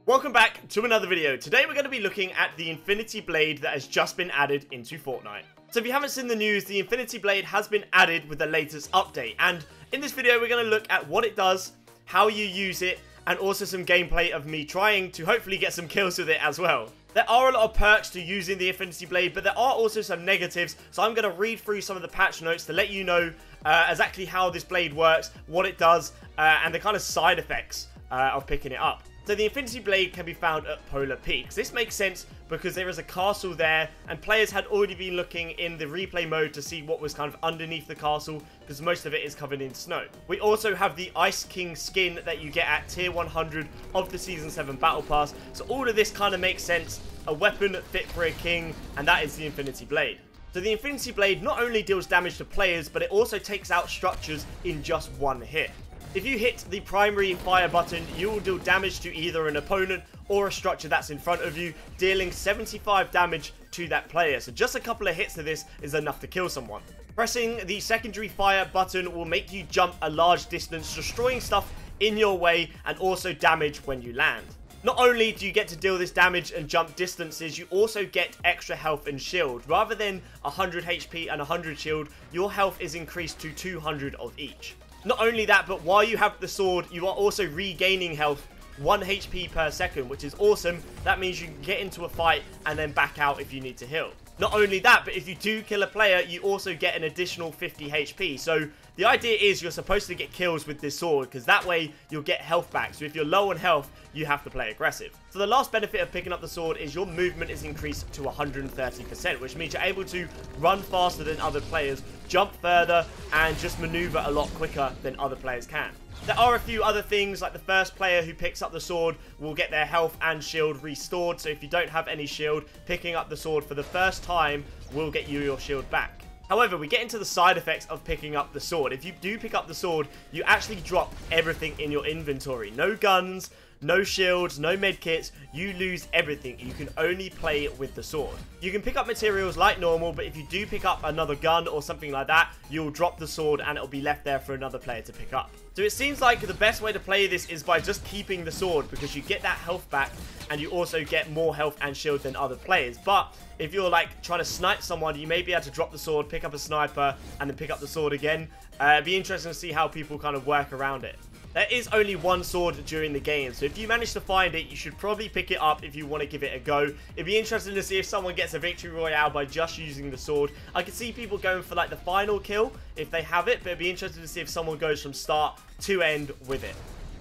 Welcome back to another video. Today we're going to be looking at the Infinity Blade that has just been added into Fortnite. So if you haven't seen the news, the Infinity Blade has been added with the latest update. And in this video we're going to look at what it does, how you use it, and also some gameplay of me trying to hopefully get some kills with it as well. There are a lot of perks to using the Infinity Blade, but there are also some negatives. So I'm going to read through some of the patch notes to let you know exactly how this blade works, what it does, and the kind of side effects of picking it up. So the Infinity Blade can be found at Polar Peaks. This makes sense because there is a castle there, and players had already been looking in the replay mode to see what was kind of underneath the castle, because most of it is covered in snow. We also have the Ice King skin that you get at tier 100 of the Season 7 Battle Pass. So all of this kind of makes sense. A weapon fit for a king, and that is the Infinity Blade. So the Infinity Blade not only deals damage to players, but it also takes out structures in just one hit. If you hit the primary fire button, you will deal damage to either an opponent or a structure that's in front of you, dealing 75 damage to that player. So just a couple of hits to this is enough to kill someone. Pressing the secondary fire button will make you jump a large distance, destroying stuff in your way and also damage when you land. Not only do you get to deal this damage and jump distances, you also get extra health and shield. Rather than 100 HP and 100 shield, your health is increased to 200 of each. Not only that, but while you have the sword, you are also regaining health 1 HP per second, which is awesome. That means you can get into a fight and then back out if you need to heal. Not only that, but if you do kill a player, you also get an additional 50 HP. So the idea is you're supposed to get kills with this sword, because that way you'll get health back. So if you're low on health, you have to play aggressive. So the last benefit of picking up the sword is your movement is increased to 130%, which means you're able to run faster than other players, jump further, and just maneuver a lot quicker than other players can. There are a few other things, like the first player who picks up the sword will get their health and shield restored. So if you don't have any shield, picking up the sword for the first time will get you your shield back. However, we get into the side effects of picking up the sword. If you do pick up the sword, you actually drop everything in your inventory. No guns, no shields, no medkits. You lose everything. You can only play with the sword. You can pick up materials like normal, but if you do pick up another gun or something like that, you'll drop the sword and it'll be left there for another player to pick up. So it seems like the best way to play this is by just keeping the sword, because you get that health back and you also get more health and shield than other players. But if you're like trying to snipe someone, you may be able to drop the sword, pick up a sniper, and then pick up the sword again. It'd be interesting to see how people kind of work around it. There is only one sword during the game, so if you manage to find it, you should probably pick it up if you want to give it a go. It'd be interesting to see if someone gets a victory royale by just using the sword. I could see people going for like the final kill if they have it, but it'd be interesting to see if someone goes from start to end with it.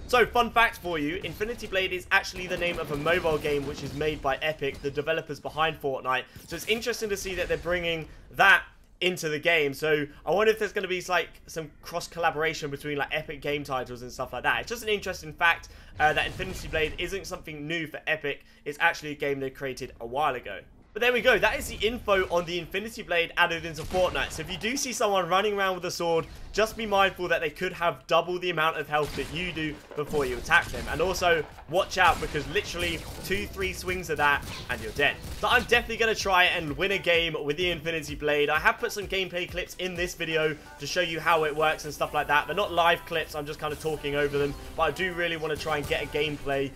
So, fun fact for you, Infinity Blade is actually the name of a mobile game which is made by Epic, the developers behind Fortnite. So it's interesting to see that they're bringing that into the game. So I wonder if there's going to be like some cross collaboration between like Epic game titles and stuff like that. It's just an interesting fact that Infinity Blade isn't something new for Epic. It's actually a game they created a while ago. But there we go, that is the info on the Infinity Blade added into Fortnite. So if you do see someone running around with a sword, just be mindful that they could have double the amount of health that you do before you attack them. And also, watch out, because literally 2-3 swings of that and you're dead. So I'm definitely going to try and win a game with the Infinity Blade. I have put some gameplay clips in this video to show you how it works and stuff like that. They're not live clips, I'm just kind of talking over them. But I do really want to try and get a gameplay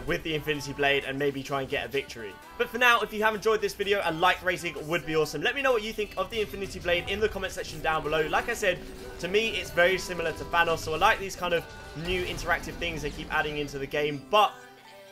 with the Infinity Blade and maybe try and get a victory. But for now, if you have enjoyed this video, a like rating would be awesome. Let me know what you think of the Infinity Blade in the comment section down below. Like I said, to me, it's very similar to Thanos, so I like these kind of new interactive things they keep adding into the game, but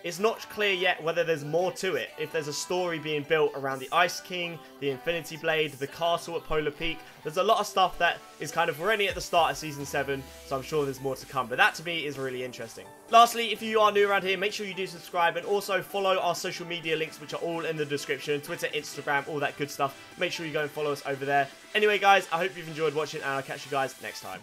it's not clear yet whether there's more to it. If there's a story being built around the Ice King, the Infinity Blade, the castle at Polar Peak. There's a lot of stuff that is kind of, we're only at the start of Season 7, so I'm sure there's more to come. But that to me is really interesting. Lastly, if you are new around here, make sure you do subscribe and also follow our social media links, which are all in the description. Twitter, Instagram, all that good stuff. Make sure you go and follow us over there. Anyway, guys, I hope you've enjoyed watching, and I'll catch you guys next time.